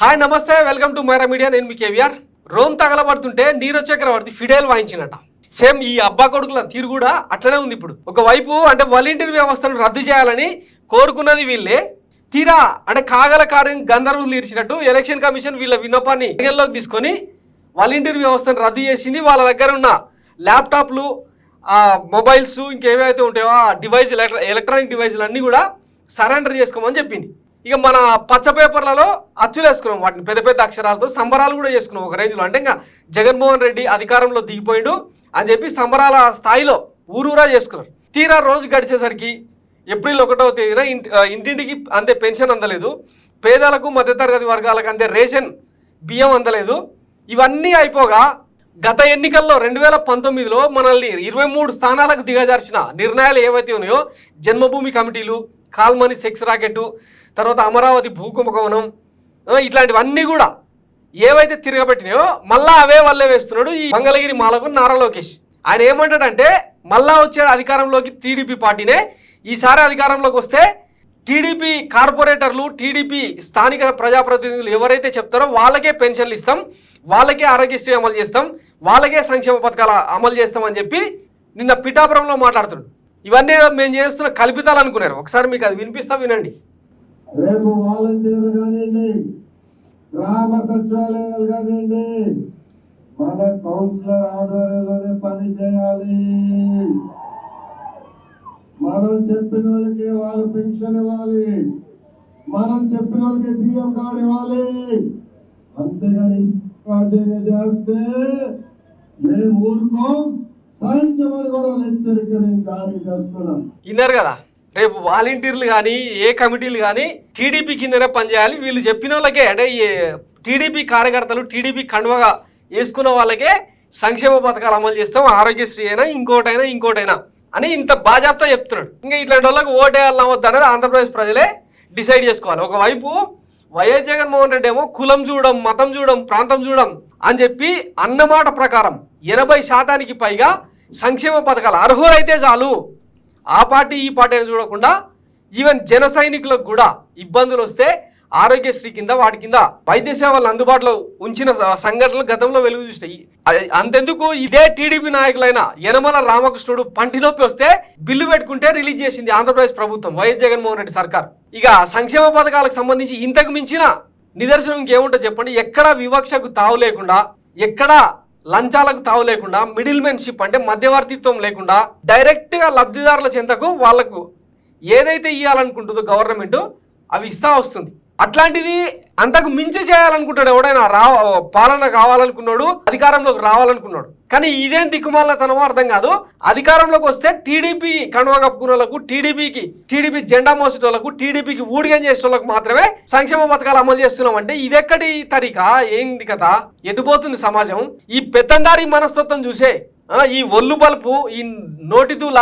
Hi నమస్తే, welcome to Myra media. నేను మీ కేవీఆర్. రోమ్ తగలబడుతుంటే నీరజ్ చక్రవర్తి ఫిడేల్ వాయించినట. సేమ్ ఈ అబ్బా కొడుకుల తీరు కూడా అట్లనే ఉంది. ఇప్పుడు ఒకవైపు అంటే వాలంటీర్ వ్యవస్థను రద్దు చేయాలని కోరుకున్నది వీళ్ళే, తీరా అంటే కాగల కార్యం గంధర్వులు తీర్చినట్టు ఎలక్షన్ కమిషన్ వీళ్ళ విన్నపాన్ని పరిగణలోకి తీసుకొని వాలంటీర్ వ్యవస్థను రద్దు చేసింది. వాళ్ళ దగ్గర ఉన్న ల్యాప్టాప్లు, మొబైల్స్, ఇంకేవైతే ఉంటాయో ఆ డివైస్, ఎలక్ట్రానిక్ డివైజులు అన్నీ కూడా సరెండర్ చేసుకోమని చెప్పింది. ఇక మన పచ్చ పేపర్లలో అచ్చులు వేసుకున్నాం, వాటిని పెద్ద పెద్ద అక్షరాలతో సంబరాలు కూడా చేసుకున్నాం ఒక రేంజ్లో. అంటే ఇంకా జగన్మోహన్ రెడ్డి అధికారంలో దిగిపోయాడు అని చెప్పి సంబరాల స్థాయిలో ఊరూరా చేసుకున్నారు. తీరా రోజు గడిచేసరికి ఏప్రిల్ 1వ తేదీన ఇంటింటికి అంతే పెన్షన్ అందలేదు, పేదలకు మధ్యతరగతి వర్గాలకు అంతే రేషన్ బియ్యం అందలేదు. ఇవన్నీ అయిపోగా గత ఎన్నికల్లో 2019లో మనల్ని 23 స్థానాలకు దిగజార్చిన నిర్ణయాలు ఏవైతే ఉన్నాయో, జన్మభూమి కమిటీలు, కాల్మనీ సెక్స్ రాకెట్, తర్వాత అమరావతి భూకుంభకోణం, ఇట్లాంటివన్నీ కూడా ఏవైతే తిరగబెట్టినాయో మళ్ళా అవే వల్లే వేస్తున్నాడు ఈ మంగళగిరి మాలకు నారా లోకేష్. ఆయన ఏమంటాడంటే మళ్ళా వచ్చే అధికారంలోకి టీడీపీ పార్టీనే, ఈసారి అధికారంలోకి వస్తే టీడీపీ కార్పొరేటర్లు, టీడీపీ స్థానిక ప్రజాప్రతినిధులు ఎవరైతే చెప్తారో వాళ్ళకే పెన్షన్లు ఇస్తాం, వాళ్ళకే ఆరోగ్యశ్రీ అమలు చేస్తాం, వాళ్ళకే సంక్షేమ పథకాలు అమలు చేస్తామని చెప్పి నిన్న పిఠాపురంలో మాట్లాడుతున్నాడు. ఇవన్నీ మేము చేస్తున్న కల్పితాలు అనుకున్నారు. ఒకసారి మీకు అది వినిపిస్తా, వినండి. రేపు వాలంటీర్లు కానివ్వండి, గ్రామ సచివాలయాలు కానివ్వండి, మన కౌన్సిలర్ ఆధ్వర్యంలోనే పని చేయాలి. మనం చెప్పిన వాళ్ళకి వాళ్ళు పెన్షన్ ఇవ్వాలి, మనం చెప్పిన వాళ్ళకి బియ్యం కార్డు ఇవ్వాలి. అంతేగాని చేస్తే మేము ఊరుకోం, సహించమని కూడా హెచ్చరికని జారీ చేస్తున్నాం. విన్నారు కదా, రేపు వాలంటీర్లు కానీ ఏ కమిటీలు కానీ టీడీపీ కిందనే పనిచేయాలి. వీళ్ళు చెప్పిన వాళ్ళకే, అంటే ఈ టీడీపీ కార్యకర్తలు టీడీపీ కండువగా వేసుకున్న వాళ్ళకే సంక్షేమ పథకాలు అమలు చేస్తాం, ఆరోగ్యశ్రీ అయినా ఇంకోటైనా అని ఇంత బాజాప్తా చెప్తున్నాడు. ఇంకా ఇట్లాంటి వాళ్ళకి ఓటేయాలన్నా వద్ద అనేది ఆంధ్రప్రదేశ్ ప్రజలే డిసైడ్ చేసుకోవాలి. ఒకవైపు వైఎస్ జగన్మోహన్ రెడ్డి ఏమో కులం చూడం, మతం చూడం, ప్రాంతం చూడం అని చెప్పి అన్నమాట ప్రకారం 80% పైగా సంక్షేమ పథకాలు అర్హులైతే చాలు, ఆ పార్టీ ఈ పార్టీ అని చూడకుండా ఈవెన్ జన సైనికులకు కూడా ఇబ్బందులు వస్తే ఆరోగ్యశ్రీ కింద వాటి కింద వైద్య సేవలను అందుబాటులో ఉంచిన సంఘటనలు గతంలో వెలుగు చూసినాయి. అంతెందుకు, ఇదే టీడీపీ నాయకులైన యనమల రామకృష్ణుడు పంటి నొప్పి వస్తే బిల్లు పెట్టుకుంటే రిలీజ్ చేసింది ఆంధ్రప్రదేశ్ ప్రభుత్వం, వైఎస్ జగన్మోహన్ రెడ్డి సర్కార్. ఇక సంక్షేమ పథకాలకు సంబంధించి ఇంతకు మించిన నిదర్శనం ఇంకేముంటో చెప్పండి. ఎక్కడ వివక్షకు తావు లేకుండా, ఎక్కడ లంచాలకు తావు లేకుండా, మిడిల్ మెన్షిప్ అంటే మధ్యవర్తిత్వం లేకుండా డైరెక్ట్గా లబ్ధిదారుల చెంతకు వాళ్లకు ఏదైతే ఇవ్వాలనుకుంటుందో గవర్నమెంట్ అవి ఇస్తా వస్తుంది. అట్లాంటిది అంతకు మించి చేయాలనుకుంటాడు ఎవడైనా, పాలన కావాలనుకున్నాడు, అధికారంలోకి రావాలనుకున్నాడు. కానీ ఇదేం దిక్కుమాలతనమో అర్థం కాదు. అధికారంలోకి వస్తే టీడీపీ కండువా కప్పుకున్న వాళ్ళకు, టీడీపీ జెండా మోసేటోళ్లకు, టీడీపీకి ఊడిగం చేసేటోళ్ళకు మాత్రమే సంక్షేమ పథకాలు అమలు చేస్తున్నాం అంటే ఇదెక్కడి తరిక, ఏంది కదా, ఎటుపోతుంది సమాజం? ఈ పెత్తందారి మనస్తత్వం చూసే, ఈ ఒళ్ళు బల్పు, ఈ నోటిదూల,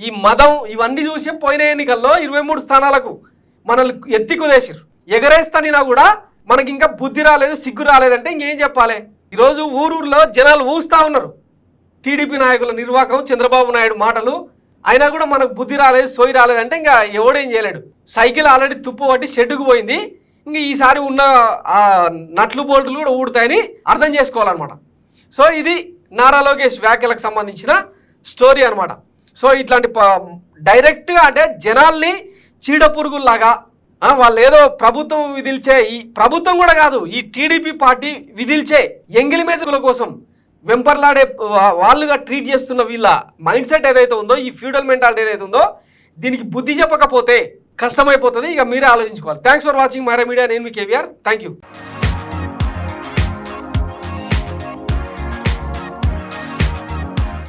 ఈ మదం, ఇవన్నీ చూసే పోయిన ఎన్నికల్లో 23 స్థానాలకు మనల్ని ఎత్తి కుదేశారు. ఎగరేస్తానినా కూడా మనకి ఇంకా బుద్ధి రాలేదు, సిగ్గు రాలేదంటే ఇంకేం చెప్పాలి? ఈరోజు ఊరూరులో జనాలు ఊస్తూ ఉన్నారు టీడీపీ నాయకుల నిర్వాహకం, చంద్రబాబు నాయుడు మాటలు. అయినా కూడా మనకు బుద్ధి రాలేదు, సోయి రాలేదంటే ఇంకా ఎవడేం చేయలేడు. సైకిల్ ఆల్రెడీ తుప్పు పట్టి షెడ్డుకు పోయింది, ఇంక ఈసారి ఉన్న ఆ నట్లు బోల్టులు కూడా ఊడతాయని అర్థం చేసుకోవాలన్నమాట. సో ఇది నారా లోకేష్ వ్యాఖ్యలకు సంబంధించిన స్టోరీ అనమాట. సో ఇట్లాంటి డైరెక్ట్గా అంటే జనాల్ని చీడ పురుగుల్లాగా వాళ్ళు ఏదో ప్రభుత్వం విధిల్చే, ఈ ప్రభుత్వం కూడా కాదు, ఈ టీడీపీ పార్టీ విధిల్చే ఎంగిలి మెతుకుల కోసం వెంపర్లాడే వాళ్ళుగా ట్రీట్ చేస్తున్న వీళ్ళ మైండ్ సెట్ ఏదైతే ఉందో, ఈ ఫ్యూడల్ మెంటాలిటీ ఏదైతే ఉందో, దీనికి బుద్ధి చెప్పకపోతే కష్టమైపోతుంది. ఇక మీరే ఆలోచించుకోవాలి. Thanks for watching Myra media. నేను మీ కేవీఆర్. Thank you.